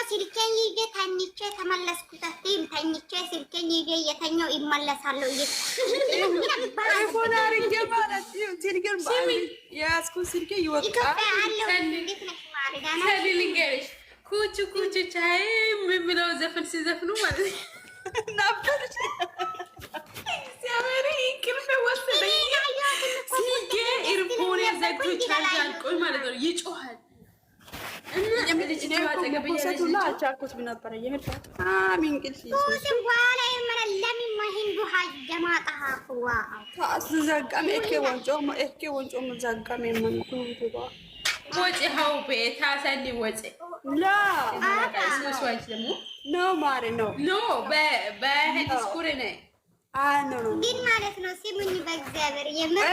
ስልኬን ይዤ ተኝቼ ተመለስኩት። ተኝቼ ስልኬን ይዤ የተኛው ይመለሳለሁ። አይፎን አድርጌ ማለት ስልኬን የያዝኩት ስልኬ ይወጣል። ልንገርሽ ኩቹ ኩቹ ቻይ የምለው ዘፈን ሲዘፍኑ ማለት ነበር። እግዚአብሔር እንቅልፍ ወሰደኝ። ስልኬ ኤርፎን ዘግቶ ቻርጅ አልቆይ ማለት ነው። ይጮሃል ግን ማለት ነው። ሲሙኝ በእግዚአብሔር የምር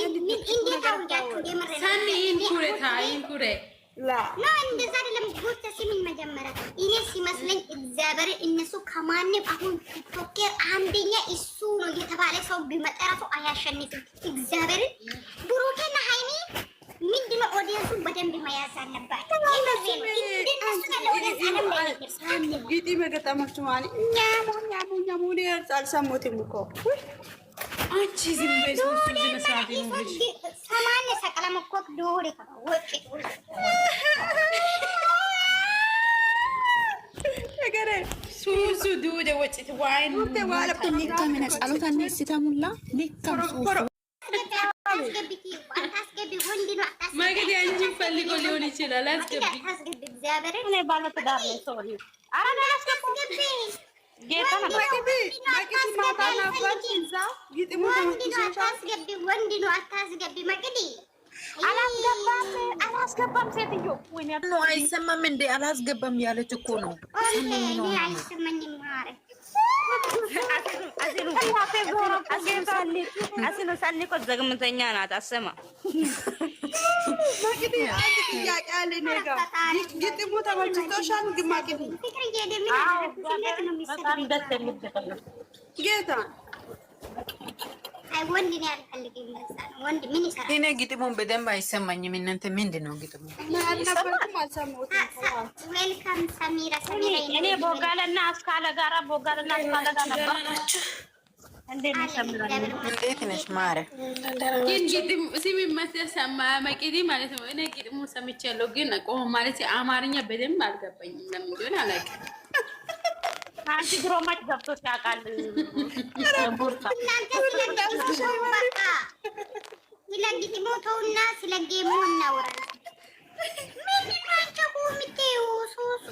እንዴት አውጃችሁ የምር ነው እንደዛ አይደለም። ጉት ሲሙኝ መጀመሪያ እኔ ሲመስለኝ እግዚአብሔር እነሱ ከማንም አሁን ቲክቶከር አንደኛ እሱ ነው የተባለ ሰው ቢመጣ ራሱ አያሸንፍም። እግዚአብሔር ብሩኬና ሃይሚ ምንድነው ኦዲየንሱ በደንብ መያዝ አለባቸው። ጊዜ መገጠማችሁ ማለት ኛሙ አልሰሙትም እኮ አንቺ ዝም በይ። ሰማን ሰቀለም እኮ ዶሪ ሱሱ ዱደ ወጭት ዋይን ማግዲ አንቺ ፈልጎ ሊሆን ይችላል። አስገቢ አላስገባም። ሴትዮ አይሰማም እንዴ? አላስገባም ያለች እኮ ነው። አስኑ ሰኒ እኮ ዘግምተኛ ናት። አሰማ ማግዲ አንድ ጥያቄ አለ ነገ ግጥሙ ተመችቶሻል? ግማግዲ በጣም ደስ የሚል ጌታ አይ ወንድ ነው ያልፈልግም። ወንድ ምን ይሰራል? እኔ ግጥሙን በደንብ አይሰማኝም። እናንተ ምንድን ነው ግጥሙ? ዌልካም ሰሚራ። እኔ ቦጋለና አስካለ ጋራ ቦጋለና አስካለ ጋራ ነበር። እንዴት ነሽ ማረ? ግን ግጥሙ ሲሚመት ሰማ መቅዲ ማለት ነው። እኔ ግጥሙ ሰምቻለሁ፣ ግን ቆሞ ማለት አማርኛ በደንብ አልገባኝም። ለምን እንደሆነ አላውቅም። አንቺ ድሮ መች ገብቶሽ ያውቃል? ቦርሳ ይለግጥ ሞተውና ስለጌሙ እናወራለን። ምን ማንተው ምትዩ ሱሱ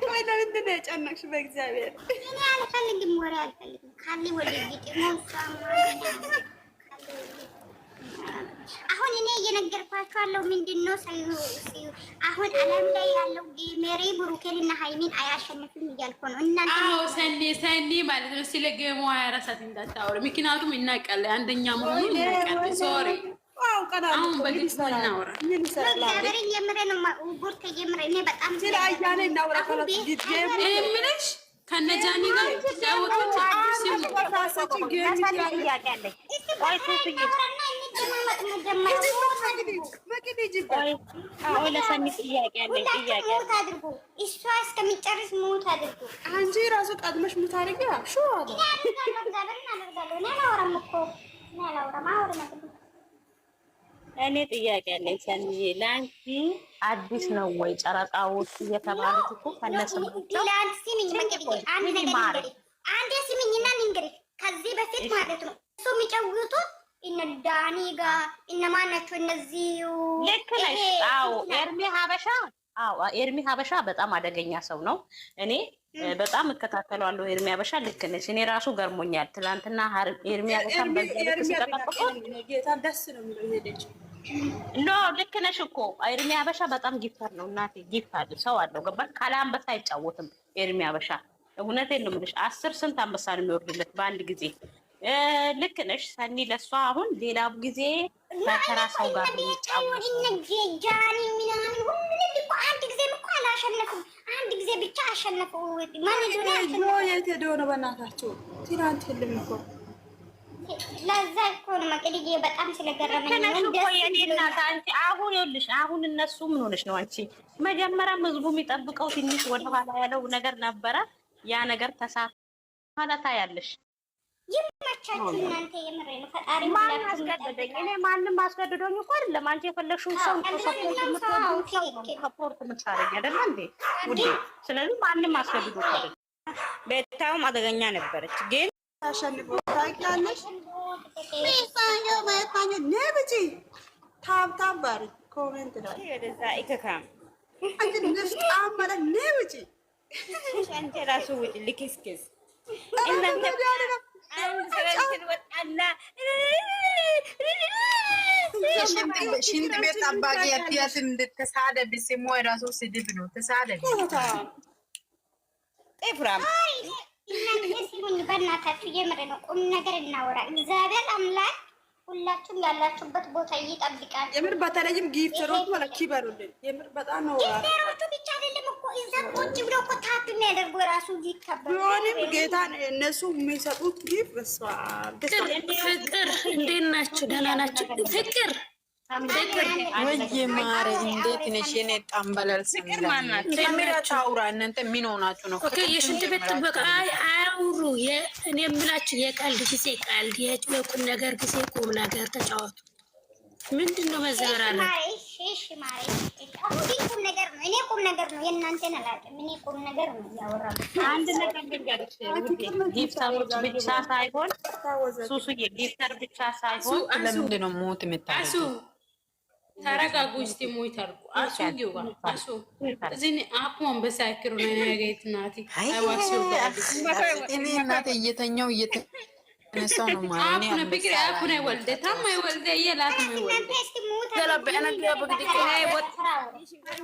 ቆይ ለምንድን ነው የጨነቅሽ? በእግዚአብሔር እኔ አልፈልግም፣ ወሬ አልፈልግም። ካሊ ወደ ግጥሙ አሁን እኔ እየነገርኳቸው አለው ምንድነው አሁን ዓለም ላይ ያለው ጌሜሪ ብሩኬንና ሃይሚን አያሸንፍም እያልኩ ነው። እናንተ አዎ ሰኒ ማለት ነው። ስለ ጌሙ አያረሳት እንዳታወሪ፣ ምክንያቱም እናውቃለን አንደኛ መሆኑን እናውቃለን። ሶሪ አሁን በግልጽ እናወራ። እግዚአብሔር የምሬ ነው። ቡርቴ የምሬ እኔ በጣም ስለ አያኔ እናወራ ምንሽ ከነጃኒ ጋር ዳውቶች እሷ እስከሚጨርስ ሙት አድርጉ። አንቺ ራሱ ቀድመሽ ሙት አድርጊ። እኔ ጥያቄ አለኝ ሰንዬ፣ ለአንቺ አዲስ ነው ወይ ጨረቃዎች እየተባሉት እኮ ከነስማቸው አንዴ ስሚኝና ንገሪኝ። ከዚህ በፊት ማለት ነው እሱ የሚጨውቱት እነ ዳኒ ጋር እነማን ናቸው እነዚህ? ልክ ነሽ። አዎ ኤርሚ ሀበሻ በጣም አደገኛ ሰው ነው። እኔ በጣም እከታተለዋለሁ ኤርሚ ሀበሻ። ልክ ነሽ። እኔ ራሱ ገርሞኛል ትላንትና ኤርሚ ሀበሻ ደስ ነው የሚለው ኖ ልክ ነሽ እኮ ኤርሚ ሀበሻ በጣም ጊፍተር ነው እናቴ። ጊፍት ሰው አለው ገባሽ? ካለ አንበሳ አይጫወትም ኤርሚ ሀበሻ። እውነቴን ነው የምልሽ። 10 ስንት አንበሳ ነው የሚወርድለት በአንድ ጊዜ። ልክ ነሽ ሰኒ። ለእሷ አሁን ሌላ ጊዜ ከራ ሰው ጋር የሚጫወት ጃኒ ምናምን ሁሉንም እኮ አንድ ጊዜ እኮ አላሸነፍም። አንድ ጊዜ ብቻ አሸነፉ። ማን ነው የት ሄዶ ነው? በእናታችሁ ትናንት ህልም እኮ ለዛ እኮ ነው መቅደዬ በጣም ስለገረመኝ ነው። አሁን ይኸውልሽ አሁን እነሱ ምን ሆነሽ ነው አንቺ? መጀመሪያም ህዝቡ የሚጠብቀው ትንሽ ወደኋላ ያለው ነገር ነበረ። ያ ነገር ተሳካ ኋላ ታያለሽ። ይመቻችሁ እናንተ የምሬ ነው። ፈጣሪ ማን አስገደደኝ? እኔ ማንም አስገድዶኝ እኮ አይደለም። አንቺ የፈለግሽውን ሰው ሰፖርት የምታደርጊ አይደለ እንዴ ውዴ? ስለዚህ ማንም አስገድዶ እኮ አይደለም። ቤታውም አደገኛ ነበረች ግን ታሸንፎ ታውቂያለሽ። ነብጂ ታብታብ ባሪ ኮሜንት ላይ ወደዛ ይከካም አንቺ ነፍስ አማራ ነብጂ አንቺ ራሱ ውጭ ልክስክስ እናንተ አንድ ሰራችን ወጣና ሽንት ቤት ጠባቂ ያትያት እንድትሳደብ ስሙ የራሱ ስድብ ነው። ተሳደብ ኤፍራም እናንተ ሲሉኝ በእናታችሁ የምሬ ነው። ቁም ነገር እናወራ። እግዚአብሔር አምላክ ሁላችሁም ያላችሁበት ቦታ ይጠብቃል። የምር በተለይም ጊፍተሮች ማለት ኪበሩልን የምር በጣም ነው። ጊፍተሮቹ ብቻ አይደለም እኮ እዛ ቁጭ ብለው እኮ ታፕ የሚያደርጉ ራሱ ይከበራል። ቢሆንም ጌታ እነሱ የሚሰጡት ጊፍት በስመ አብ። ፍቅር እንዴት ናችሁ? ደህና ናችሁ? ፍቅር ወይ ማረ እንዴት ነሽ? የኔ ጣምበለል ሰሚራ ታውራ። እናንተ ምን ሆናችሁ ነው? ኦኬ የሽንት ቤት ጥበቃ አያውሩ። እኔ የምላችሁ የቀልድ ጊዜ ቀልድ፣ የቁም ነገር ጊዜ ቁም ነገር ተጫወቱ። ምንድን ነው መዘበራለ? እሺ ማሬ ቁም ነገር ነው። እኔ ቁም ነገር ነው የእናንተን አላውቅም። እኔ ቁም ነገር ነው ያወራው። አንድ ነገር ልንገርሽ ጊፍተሮች ብቻ ሳይሆን ሱሱዬ ጊፍተር ብቻ ሳይሆን ለምንድን ነው ሞት የምታረጉ? ተረጋጉ እስቲ ሞይ ታርቁ አሱ ዲዋ አሱ እዚህ አፖን በሳይክሩ ነው ያገይት ናቲ አይዋክሱ ዳዲስ እኔ እናቴ እየተኛው እየተነሳው ነው ማለት ነው። አፖን ፍቅር አፖን ወልደ ታማ ወልደ የላት ነው ወልደ ገለበና ገበግዲ ከይ ወጥ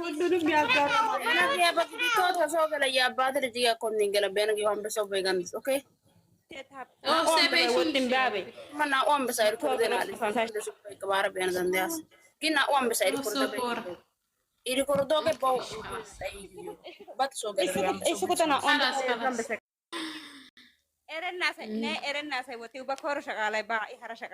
ሁሉንም ያጋራው ገለበያ በግዲ ተሰው ገለ ያባት ልጅ ያቆን ገለበና ይሆን በሰው በጋንስ ኦኬ ኦ ሰበሽን ባቤ ማና ኦን በሳይር ኮ ደናል ፋንታሽ ከባረ ቢያን ዘንዲያስ ግን አዋን በሳይድ ኮርዶበ ኢዲ ኮርዶበ ባው ባትሶ ገለበያ እሱ ኮተና ኦን በሳይድ ኤረና ሳይ ወቴው በኮር ሸቃላይ ባ ይሐራ ሸቃ